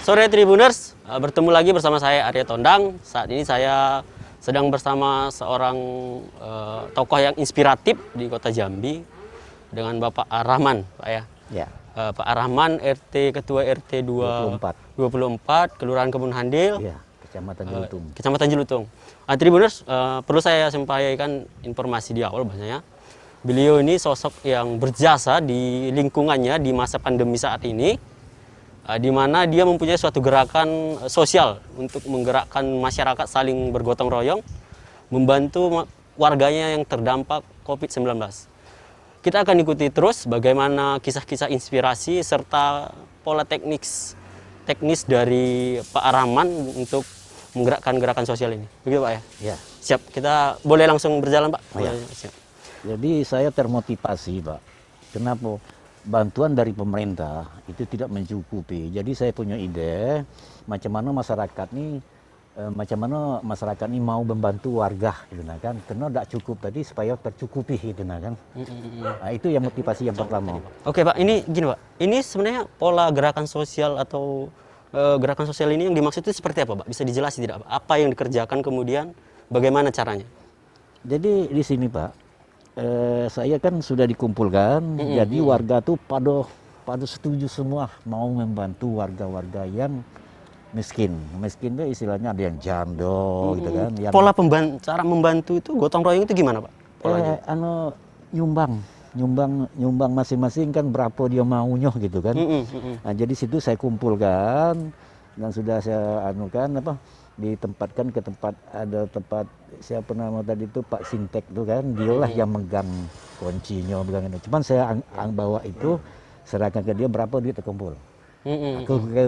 Sore Tribuners, bertemu lagi bersama saya Arya Tondang. Saat ini saya sedang bersama seorang tokoh yang inspiratif di Kota Jambi dengan Bapak Ar-Rahman, Pak ya. Ya. Pak Ar-Rahman, Ketua RT 24, Kelurahan Kebun Handil, Ya, Kecamatan Jelutung. Kecamatan Jelutung. Tribuners, perlu saya sampaikan informasi di awal bahwasanya beliau ini sosok yang berjasa di lingkungannya di masa pandemi saat ini, di mana dia mempunyai suatu gerakan sosial untuk menggerakkan masyarakat saling bergotong royong, membantu warganya yang terdampak COVID-19. Kita akan ikuti terus bagaimana kisah-kisah inspirasi serta pola teknis dari Pak Ar-Rahman untuk menggerakkan gerakan sosial ini. Begitu Pak ya? Ya. Siap, kita boleh langsung berjalan Pak? Ya. Siap. Jadi saya termotivasi Pak. Kenapa? Bantuan dari pemerintah itu tidak mencukupi. Jadi saya punya ide macam mana masyarakat ini mau membantu warga gitu nah kan. Karena tidak cukup tadi supaya tercukupi gitu nah kan. Nah, itu yang motivasi yang pertama. Oke Pak, ini gini Pak. Ini sebenarnya pola gerakan sosial atau gerakan sosial ini yang dimaksud itu seperti apa Pak? Bisa dijelasin tidak Pak? Apa yang dikerjakan kemudian bagaimana caranya? Jadi di sini Pak, saya kan sudah dikumpulkan, jadi warga tuh pada setuju semua mau membantu warga-warga yang miskin. Miskin itu istilahnya ada yang jando gitu kan. Yang Pola cara membantu itu gotong royong itu gimana Pak? Polanya? Nyumbang masing-masing kan berapa dia maunya gitu kan. Nah, jadi situ saya kumpulkan dan sudah saya ditempatkan ke tempat siapa nama tadi itu Pak Sintek tuh kan, dialah yang megang kuncinya megang itu. Cuman saya bawa itu serahkan ke dia berapa duit terkumpul.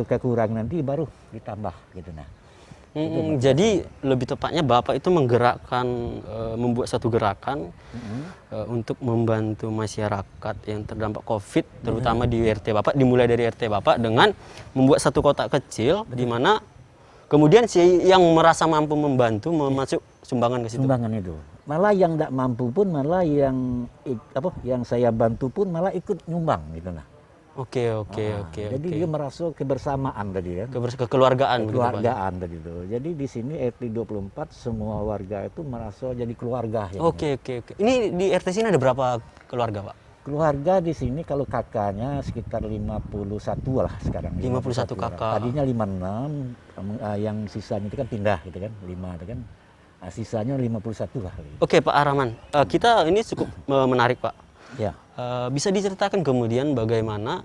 Kekurangan nanti baru ditambah gitu nah. Jadi lebih tepatnya Bapak itu menggerakkan, membuat satu gerakan untuk membantu masyarakat yang terdampak COVID, terutama di RT Bapak, dimulai dari RT Bapak dengan membuat satu kotak kecil di mana kemudian si yang merasa mampu membantu memasuk sumbangan ke situ. Sumbangan itu. Malah yang tidak mampu pun malah yang saya bantu pun malah ikut nyumbang gitu nah. Oke. Jadi dia merasa kebersamaan tadi kan. Kekeluargaan. Kekeluargaan tadi itu. Jadi di sini RT 24 semua warga itu merasa jadi keluarga ya. Oke. Ini di RT sini ada berapa keluarga, Pak? Keluarga di sini kalau kakaknya sekitar 51 lah sekarang. 51 kakak. Tadinya 56, yang sisanya itu kan pindah gitu kan, 5 itu kan. Nah, sisanya 51 lah. Oke, Pak Ar-Rahman. Kita ini cukup menarik, Pak. Ya. Bisa diceritakan kemudian bagaimana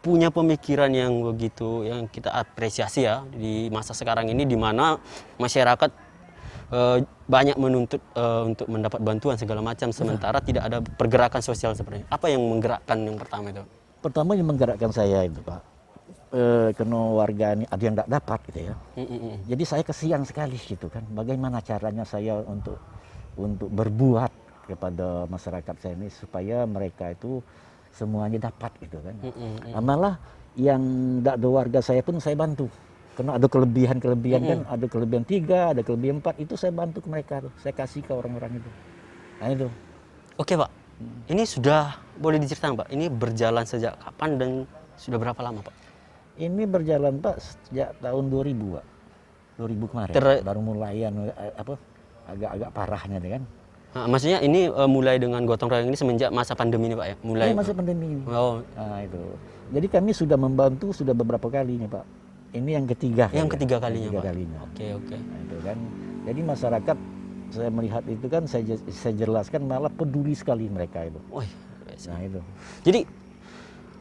punya pemikiran yang begitu yang kita apresiasi ya di masa sekarang ini di mana masyarakat banyak menuntut untuk mendapat bantuan segala macam sementara tidak ada pergerakan sosial sebenarnya. Apa yang menggerakkan yang pertama itu? Pertama yang menggerakkan saya itu Pak, karena warga ini ada yang tidak dapat gitu ya. Jadi saya kesian sekali gitu kan. Bagaimana caranya saya untuk berbuat kepada masyarakat saya ini supaya mereka itu semuanya dapat gitu kan. Malah yang tidak ada warga saya pun saya bantu. Karena ada kelebihan kan, ada kelebihan 3, ada kelebihan 4, itu saya bantu ke mereka tuh. Saya kasih ke orang-orang itu. Nah itu. Oke Pak, ini sudah boleh diceritakan Pak, ini berjalan sejak kapan dan sudah berapa lama Pak? Ini berjalan Pak sejak tahun 2000 Pak. 2000 kemarin, baru mulai agak-agak parahnya kan. Nah, maksudnya ini mulai dengan gotong royong ini semenjak masa pandemi ini Pak ya? Mulai masa pandemi ini. Oh. Nah itu. Jadi kami sudah membantu sudah beberapa kali nih Pak. Ini yang ketiga. Yang ketiga kalinya Pak? Kalinya. Oke. Nah, itu kan. Jadi masyarakat saya melihat itu kan saya jelaskan malah peduli sekali mereka itu. Nah itu. Jadi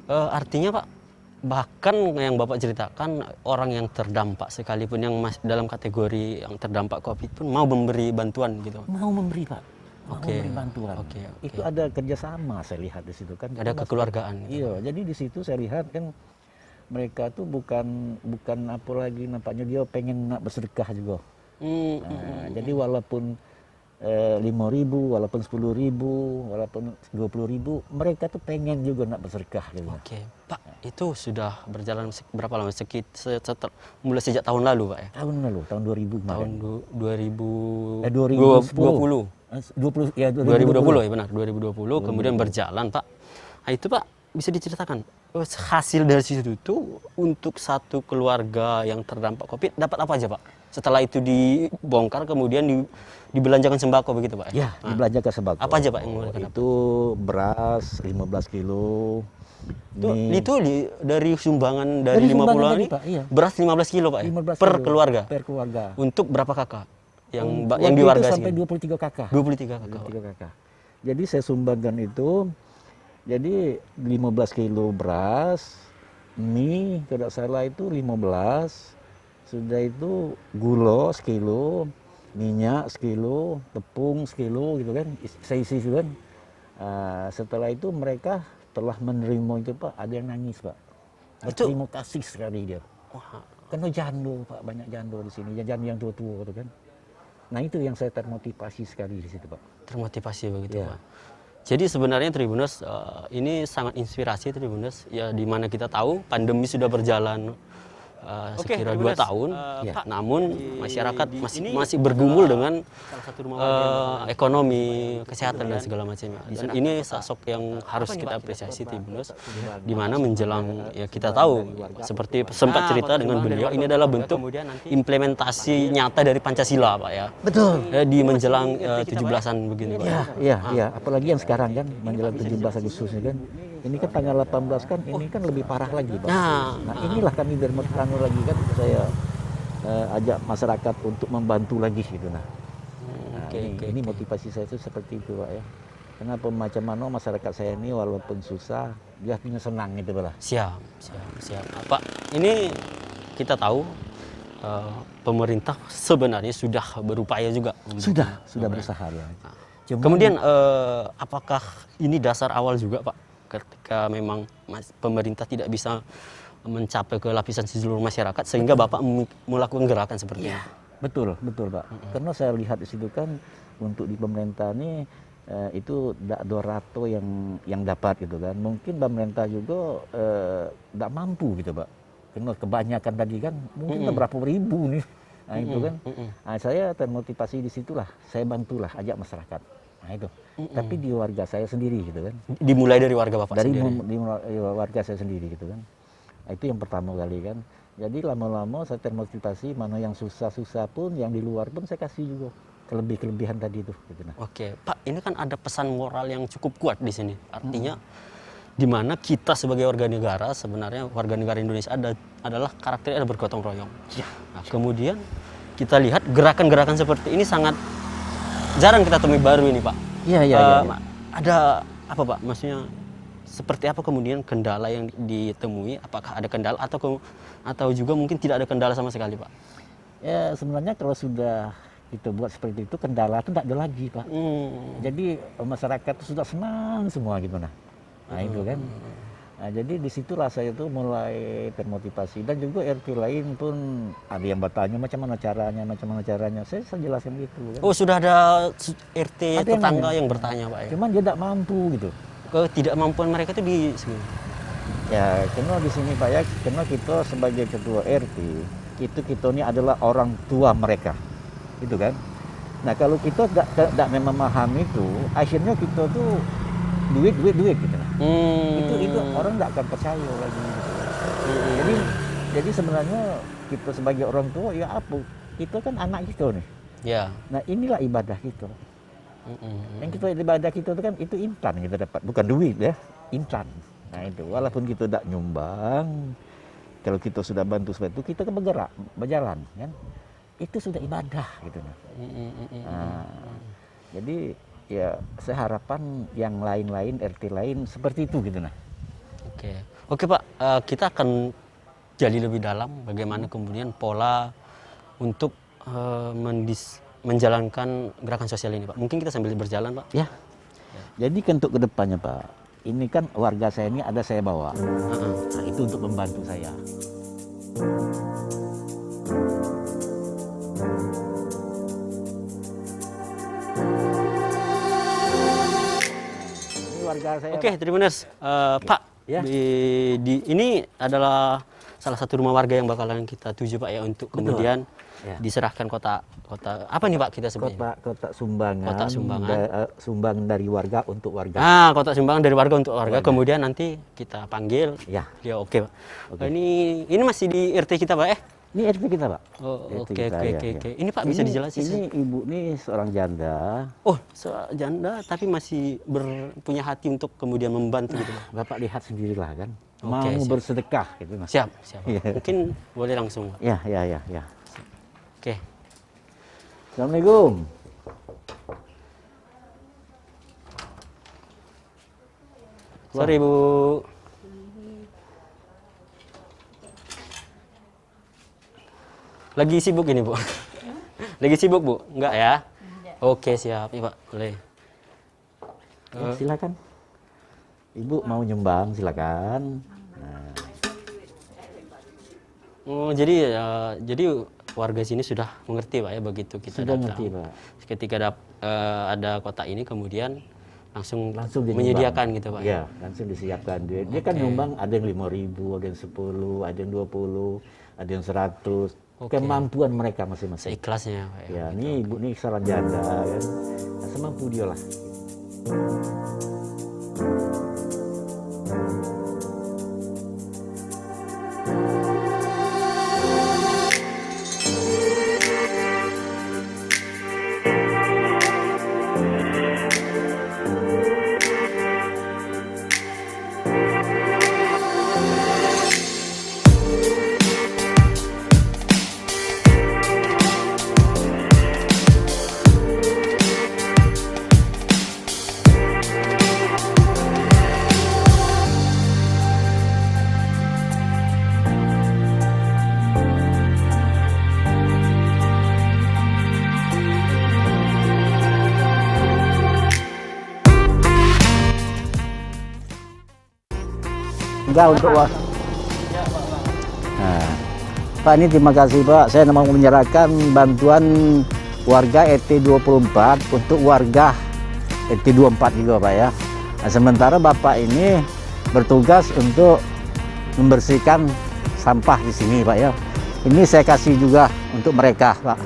artinya Pak, bahkan yang Bapak ceritakan orang yang terdampak sekalipun yang dalam kategori yang terdampak COVID pun mau memberi bantuan gitu? Mau memberi Pak. Memberi bantuan. Itu ada kerjasama saya lihat di situ kan. Ada kekeluargaan. Gitu. Iya, jadi di situ saya lihat kan mereka tuh bukan apa lagi nampaknya dia pengen nak bersedekah juga. Jadi walaupun 5.000, walaupun 10.000, walaupun 20.000, mereka tuh pengen juga nak bersedekah gitu. Oke, Pak, itu sudah berjalan berapa lama? Mulai sejak tahun lalu, Pak ya? Tahun lalu, tahun 2000 Tahun 2020. 2020 ya benar, 2020 kemudian berjalan, Pak. Nah, itu Pak, bisa diceritakan hasil dari situ tuh untuk satu keluarga yang terdampak COVID dapat apa aja Pak? Setelah itu dibongkar kemudian dibelanjakan sembako begitu Pak? Ya, dibelanjakan sembako. Apa aja Pak yang mereka dapat? Itu beras 15 kilo. Itu dari sumbangan dari Dari 50 sumbangan ini tadi, Pak, iya. beras 15 kilo Pak ya? 15 Per kilo keluarga? Per keluarga. Untuk berapa kakak? Yang Waktu di itu warga sampai sini? 23 kakak. 23 kakak. 23 kakak. Jadi saya sumbangkan itu, jadi 15 kilo beras, mie, tidak salah itu 15, sudah itu gula sekilo, minyak sekilo, tepung sekilo gitu kan, saya isi gitu kan. Setelah itu mereka telah menerima itu Pak, ada yang nangis Pak. Berterima kasih sekali dia. Wah, Karena jando Pak, banyak jando di sini, jando yang tua-tua gitu kan. Nah itu yang saya termotivasi sekali di situ Pak. termotivasi begitu Ya. Pak. Jadi sebenarnya Tribuners ini sangat inspirasi Tribuners ya, di mana kita tahu pandemi sudah berjalan sekira 2 tahun, Ya. namun masyarakat masih bergumul dengan ekonomi, kesehatan dan segala macamnya. Dan ini sosok yang harus kita apresiasi Tribuners, di mana menjelang ya kita tahu seperti sempat cerita dengan beliau, ini adalah bentuk implementasi nyata dari Pancasila Pak ya. Betul. Di menjelang 17-an begini Pak. Iya. Apalagi yang sekarang kan menjelang 17 Agustus ini kan. Ini kan tanggal 18 kan, ini kan lebih parah lagi Pak. Nah inilah kami bermertanu lagi kan, saya ajak masyarakat untuk membantu lagi gitu nah. Ini motivasi saya itu seperti itu Pak ya. Kenapa macam mana masyarakat saya ini walaupun susah, dia punya senang gitu Pak. Siap. Pak, ini kita tahu pemerintah sebenarnya sudah berupaya juga. Sudah berusaha ya. Kemudian apakah ini dasar awal juga Pak, ketika memang pemerintah tidak bisa mencapai ke lapisan seluruh masyarakat sehingga Bapak melakukan gerakan seperti ini? Betul Pak. Karena saya lihat di situ kan untuk di pemerintah ini itu tidak 200 yang dapat gitu kan. Mungkin pemerintah juga tidak mampu gitu Pak. Karena kebanyakan tadi kan mungkin berapa ribu nih. Nah itu kan. Nah, saya termotivasi di situlah. Saya bantulah ajak masyarakat. Nah itu. Tapi di warga saya sendiri gitu kan. Dimulai dari warga Bapak Dari sendiri? warga saya sendiri gitu kan. Nah, itu yang pertama kali kan. Jadi lama-lama saya termotivasi, mana yang susah-susah pun, yang di luar pun saya kasih juga kelebihan tadi itu. Gitu nah. Oke, Pak, ini kan ada pesan moral yang cukup kuat di sini. Artinya, di mana kita sebagai warga negara, sebenarnya warga negara Indonesia adalah karakternya ada bergotong royong. Ya. Nah, kemudian kita lihat gerakan-gerakan seperti ini sangat jarang kita temui baru ini, Pak. Iya. Ada apa, Pak? Maksudnya seperti apa kemudian kendala yang ditemui? Apakah ada kendala atau juga mungkin tidak ada kendala sama sekali, Pak? Ya sebenarnya kalau sudah kita buat seperti itu, kendala itu tidak ada lagi Pak. Jadi masyarakat itu sudah senang semua gitu nah. Nah itu kan. Nah, jadi disitulah saya tuh mulai termotivasi, dan juga RT lain pun ada yang bertanya macam mana caranya. Saya jelaskan gitu kan. Oh, sudah ada RT Ada tetangga yang yang bertanya, Pak ya? Cuman dia tidak mampu gitu. Ketidakmampuan mereka itu di sini. Ya, karena di sini Pak ya, karena kita sebagai ketua RT, kita ini adalah orang tua mereka, itu kan. Nah kalau kita tidak memahami itu, akhirnya kita tuh duit gitu. Itu orang tidak akan percaya lagi. Jadi sebenarnya kita sebagai orang tua ya apa? Kita kan anak kita nih. Ya. Nah inilah ibadah kita. Yang kita ibadah kita itu kan itu intan kita dapat, bukan duit ya, intan. Nah itu walaupun kita tidak nyumbang, kalau kita sudah bantu seperti itu, kita kan berjalan kan, itu sudah ibadah gitu. Nah, jadi ya saya harapan yang lain-lain RT lain seperti itu gitu nah. Oke Pak, kita akan gali lebih dalam bagaimana kemudian pola untuk menjalankan gerakan sosial ini Pak. Mungkin kita sambil berjalan Pak. Ya. Jadi untuk kedepannya Pak, ini kan warga saya ini ada saya bawa. Nah itu untuk membantu saya. Ini warga saya. Oke, Tribuners, Pak. Ya. Ini adalah salah satu rumah warga yang bakalan kita tuju Pak ya, untuk kemudian Ya. diserahkan kota apa nih Pak kita sebutnya? Kotak sumbangan, Kotak sumbangan. sumbangan dari warga untuk warga. Kotak sumbangan dari warga untuk warga. Kemudian nanti kita panggil. Ya. Ya oke Pak. Oke. Ini masih di RT kita Pak Ini RT kita, Pak. Oh, RT oke kita, oke ya, oke ya. oke. Ini Pak bisa dijelasin? Ini ibu nih seorang janda. Oh, janda tapi masih punya hati untuk kemudian membantu gitu Pak. Bapak lihat sendirilah kan. Oke, Mau siap. bersedekah gitu Mas. Siap. Iya. Mungkin boleh langsung Pak. Ya. Oke. Assalamualaikum. Sorry Bu. Lagi sibuk ini Bu? Lagi sibuk Bu? Enggak ya? Oke siap, iya Pak, boleh. Ya, silakan. Ibu mau nyumbang silakan. Nah, Oh jadi warga sini sudah mengerti Pak ya begitu kita sudah datang. ngerti, Pak. Ketika ada kotak ini kemudian langsung Langsung menyediakan gitu Pak. Iya, langsung disiapkan. Dia kan nyumbang ada yang 5.000, ada yang 10, ada yang 20, ada yang 100. Oke. Kemampuan mereka masing-masing. Seikhlasnya Pak ya. Ya, ini ibu nih seorang janda kan. Nah, semampu dia lah. Enggak untuk Nah, Pak ini terima kasih Pak. Saya mau menyerahkan bantuan warga RT 24 untuk warga RT 24 juga Pak ya. Nah, sementara Bapak ini bertugas untuk membersihkan sampah di sini Pak ya. Ini saya kasih juga untuk mereka Pak.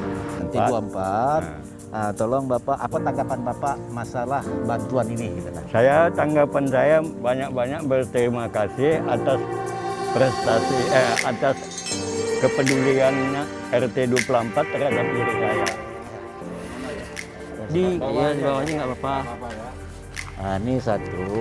RT 24. Nah, tolong Bapak, apa tanggapan Bapak masalah bantuan ini? Gitu, kan? Tanggapan saya banyak-banyak berterima kasih atas prestasi, atas kepeduliannya RT 24 terhadap diri saya. Di bawahnya nggak apa-apa. Nah, ini satu,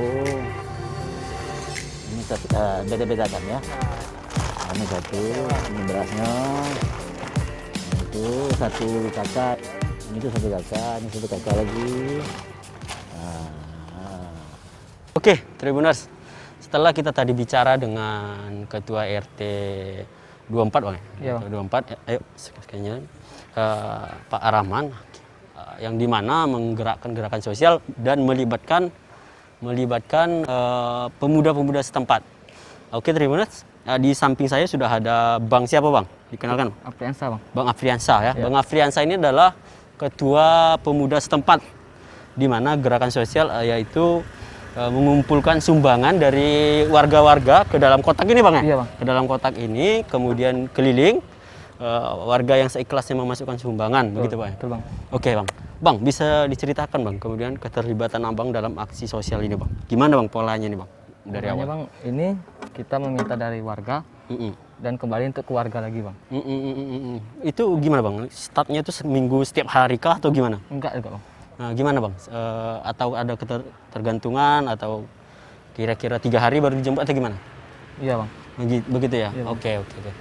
beda-bedakan ya. Nah, ini satu, ini berasnya. Nah, itu satu kakak, ini tuh satu kakak, ini satu kakak lagi. Nah. Oke, Tribuners. Setelah kita tadi bicara dengan Ketua RT 24, Bang. Iya, RT 24, ayo sekalian Pak Arahman, yang dimana menggerakkan gerakan sosial dan melibatkan pemuda-pemuda setempat. Oke, Tribuners. Di samping saya sudah ada Bang siapa, Bang? Dikenalkan? Afriansa, Bang. Bang Afriansa ya. Ya. Bang Afriansa ini adalah Ketua Pemuda setempat, di mana gerakan sosial yaitu mengumpulkan sumbangan dari warga-warga ke dalam kotak ini Bang ya? Iya, Bang. Ke dalam kotak ini, kemudian keliling warga yang seikhlasnya memasukkan sumbangan, begitu Bang? Betul, Bang. Oke Bang. Bang, bisa diceritakan Bang, kemudian keterlibatan Abang dalam aksi sosial ini Bang. Gimana Bang polanya nih Bang? Dari Makanya, awal. Bang, ini kita meminta dari warga Mm-mm. dan kembali untuk keluarga lagi, Bang. Itu gimana Bang? Startnya itu seminggu setiap hari kah atau gimana? Enggak juga, Bang. Nah, gimana Bang? Atau ada ketergantungan atau kira-kira 3 hari baru dijemput atau gimana? Iya, Bang. Begitu ya? Iya, Bang. Oke.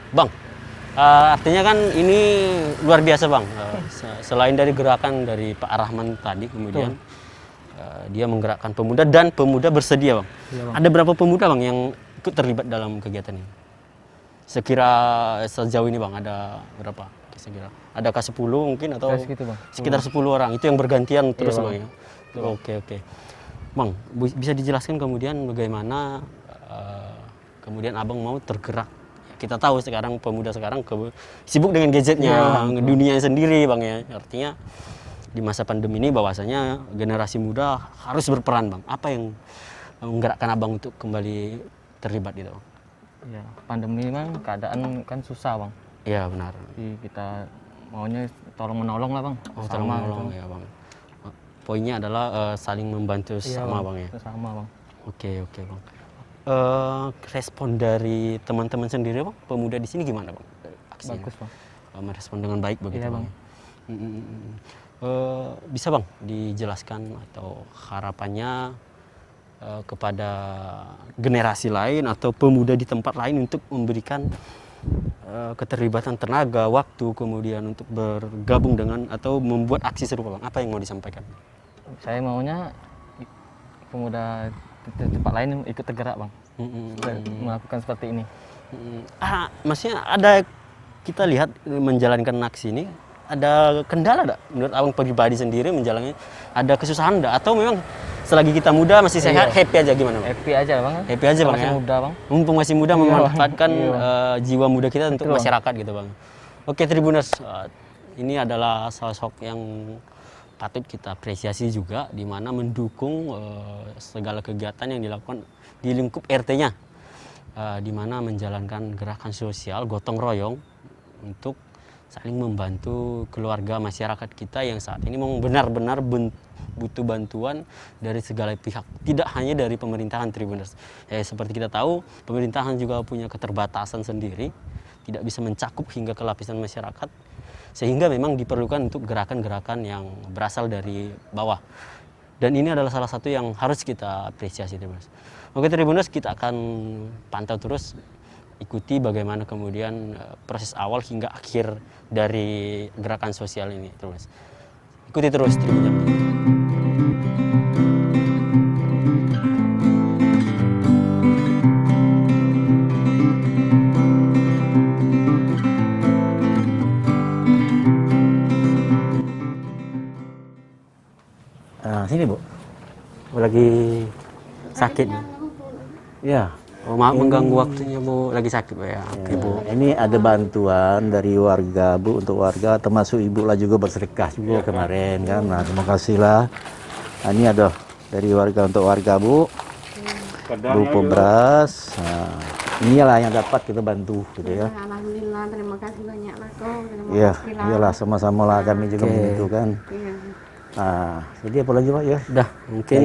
Bang, artinya kan ini luar biasa Bang. Selain dari gerakan dari Pak Arahman tadi, kemudian dia menggerakkan pemuda dan pemuda bersedia Bang. Iya, Bang. Ada berapa pemuda Bang yang ikut terlibat dalam kegiatan ini? Sekira sejauh ini Bang, ada berapa? Sekira adakah 10 mungkin atau Kayak segitu, Bang. sekitar 10 orang, itu yang bergantian terus Bang. Bang ya? Oke. Bang, bisa dijelaskan kemudian bagaimana kemudian Abang mau tergerak? Kita tahu sekarang pemuda sekarang sibuk dengan gadgetnya, dunia sendiri Bang ya. Artinya di masa pandemi ini bahwasanya generasi muda harus berperan Bang. Apa yang menggerakkan Abang untuk kembali terlibat gitu Bang? Iya, pandemi, Bang, keadaan kan susah, Bang. Iya benar. Jadi kita maunya tolong menolong lah bang. Oh, tolong menolong ya bang. Poinnya adalah saling membantu sama bang ya. Sama bang. Oke bang. Respon dari teman-teman sendiri bang, pemuda di sini gimana bang? Aksinya? Bagus bang. Merespon dengan baik begitu Iya, bang. Bisa bang dijelaskan atau harapannya kepada generasi lain atau pemuda di tempat lain untuk memberikan keterlibatan tenaga, waktu, kemudian untuk bergabung dengan atau membuat aksi serupa bang? Apa yang mau disampaikan? Saya maunya pemuda di tempat lain ikut tergerak bang. Melakukan seperti ini. Maksudnya ada kita lihat menjalankan aksi ini ada kendala enggak menurut abang pribadi sendiri menjalani, ada kesusahan enggak atau memang selagi kita muda masih sehat happy aja gimana bang? Happy aja bang. Happy aja bang masih ya. muda bang. Mumpung masih muda memanfaatkan jiwa muda kita untuk Betul, masyarakat gitu bang. Oke Tribuners, ini adalah sosok yang patut kita apresiasi juga di mana mendukung segala kegiatan yang dilakukan di lingkup RT-nya. Di mana menjalankan gerakan sosial gotong royong untuk saling membantu keluarga masyarakat kita yang saat ini memang benar-benar butuh bantuan dari segala pihak, tidak hanya dari pemerintahan Tribuners. Seperti kita tahu, pemerintahan juga punya keterbatasan sendiri, tidak bisa mencakup hingga ke lapisan masyarakat, sehingga memang diperlukan untuk gerakan-gerakan yang berasal dari bawah. Dan ini adalah salah satu yang harus kita apresiasi Tribuners. Oke Tribuners, kita akan pantau terus, ikuti bagaimana kemudian proses awal hingga akhir dari gerakan sosial ini terus. Ikuti terus Tribun Jambi. Sini Bu. Lagi sakit. Ya. Oh, maaf mengganggu waktunya Bu, lagi sakit Bu ya. Oke Bu. Ini ada bantuan dari warga Bu, untuk warga termasuk Ibu lah juga bersedekah juga kemarin kan. Nah terima kasih lah. Nah, ini ada dari warga untuk warga Bu, berupa beras. Nah, inilah yang dapat kita bantu gitu ya. Alhamdulillah, terima kasih banyak lah kau. Iya, iyalah sama-sama lah kami juga membutuhkan. Iya. Nah, jadi apa lagi Pak ya? Udah, mungkin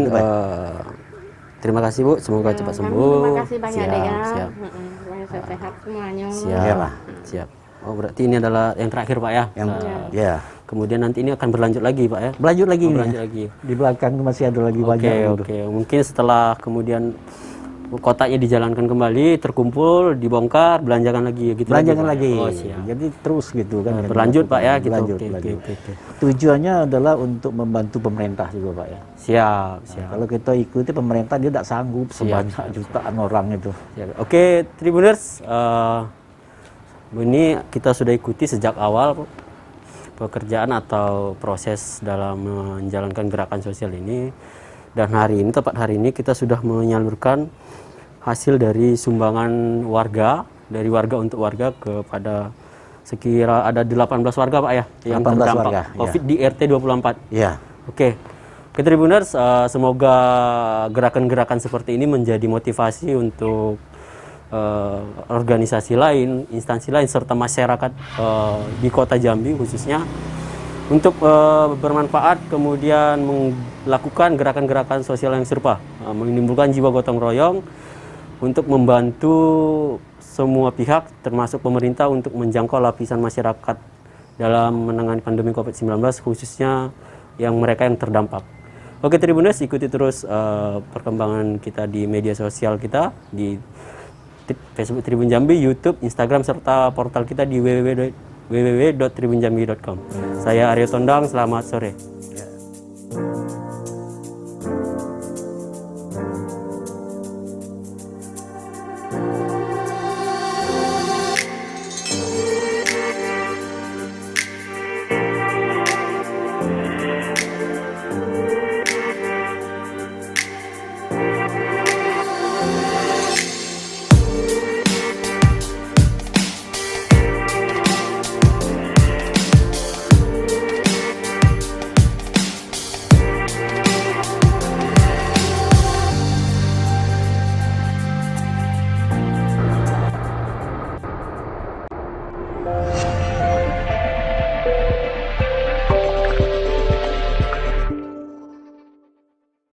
terima kasih Bu, semoga cepat sembuh. Terima kasih banyak deh ya. Siap. Supaya sehat semuanya. Siap. Siap. Oh, berarti ini adalah yang terakhir Pak ya. Yang ya. Kemudian nanti ini akan berlanjut lagi Pak ya. Berlanjut lagi. Oh, berlanjut lagi. Di belakang masih ada lagi banyak. Oke. Mungkin setelah kemudian kotaknya dijalankan kembali, terkumpul, dibongkar, belanjakan lagi gitu. Belanjakan Pak, lagi. ya? Oh, siap. Jadi terus gitu kan. Berlanjut Pak ya gitu. Berlanjut, Oke. berlanjut. Tujuannya adalah untuk membantu pemerintah juga Pak ya. Siap. Kalau kita ikuti pemerintah dia tidak sanggup sebanyak jutaan orang itu. Siap. Oke, Tribuners, ini kita sudah ikuti sejak awal pekerjaan atau proses dalam menjalankan gerakan sosial ini, dan tepat hari ini kita sudah menyalurkan hasil dari sumbangan warga, dari warga untuk warga kepada sekira ada 18 warga Pak ya yang 18 terdampak warga, COVID di RT 24. Iya. Oke, Tribuners, semoga gerakan-gerakan seperti ini menjadi motivasi untuk organisasi lain, instansi lain, serta masyarakat di Kota Jambi khususnya untuk bermanfaat, kemudian melakukan gerakan-gerakan sosial yang serupa, menimbulkan jiwa gotong royong untuk membantu semua pihak, termasuk pemerintah, untuk menjangkau lapisan masyarakat dalam menangani pandemi COVID-19, khususnya mereka yang terdampak. Oke Tribuners, ikuti terus perkembangan kita di media sosial kita, di Facebook Tribun Jambi, YouTube, Instagram, serta portal kita di www.tribunjambi.com. Saya Aryo Tondang, selamat sore.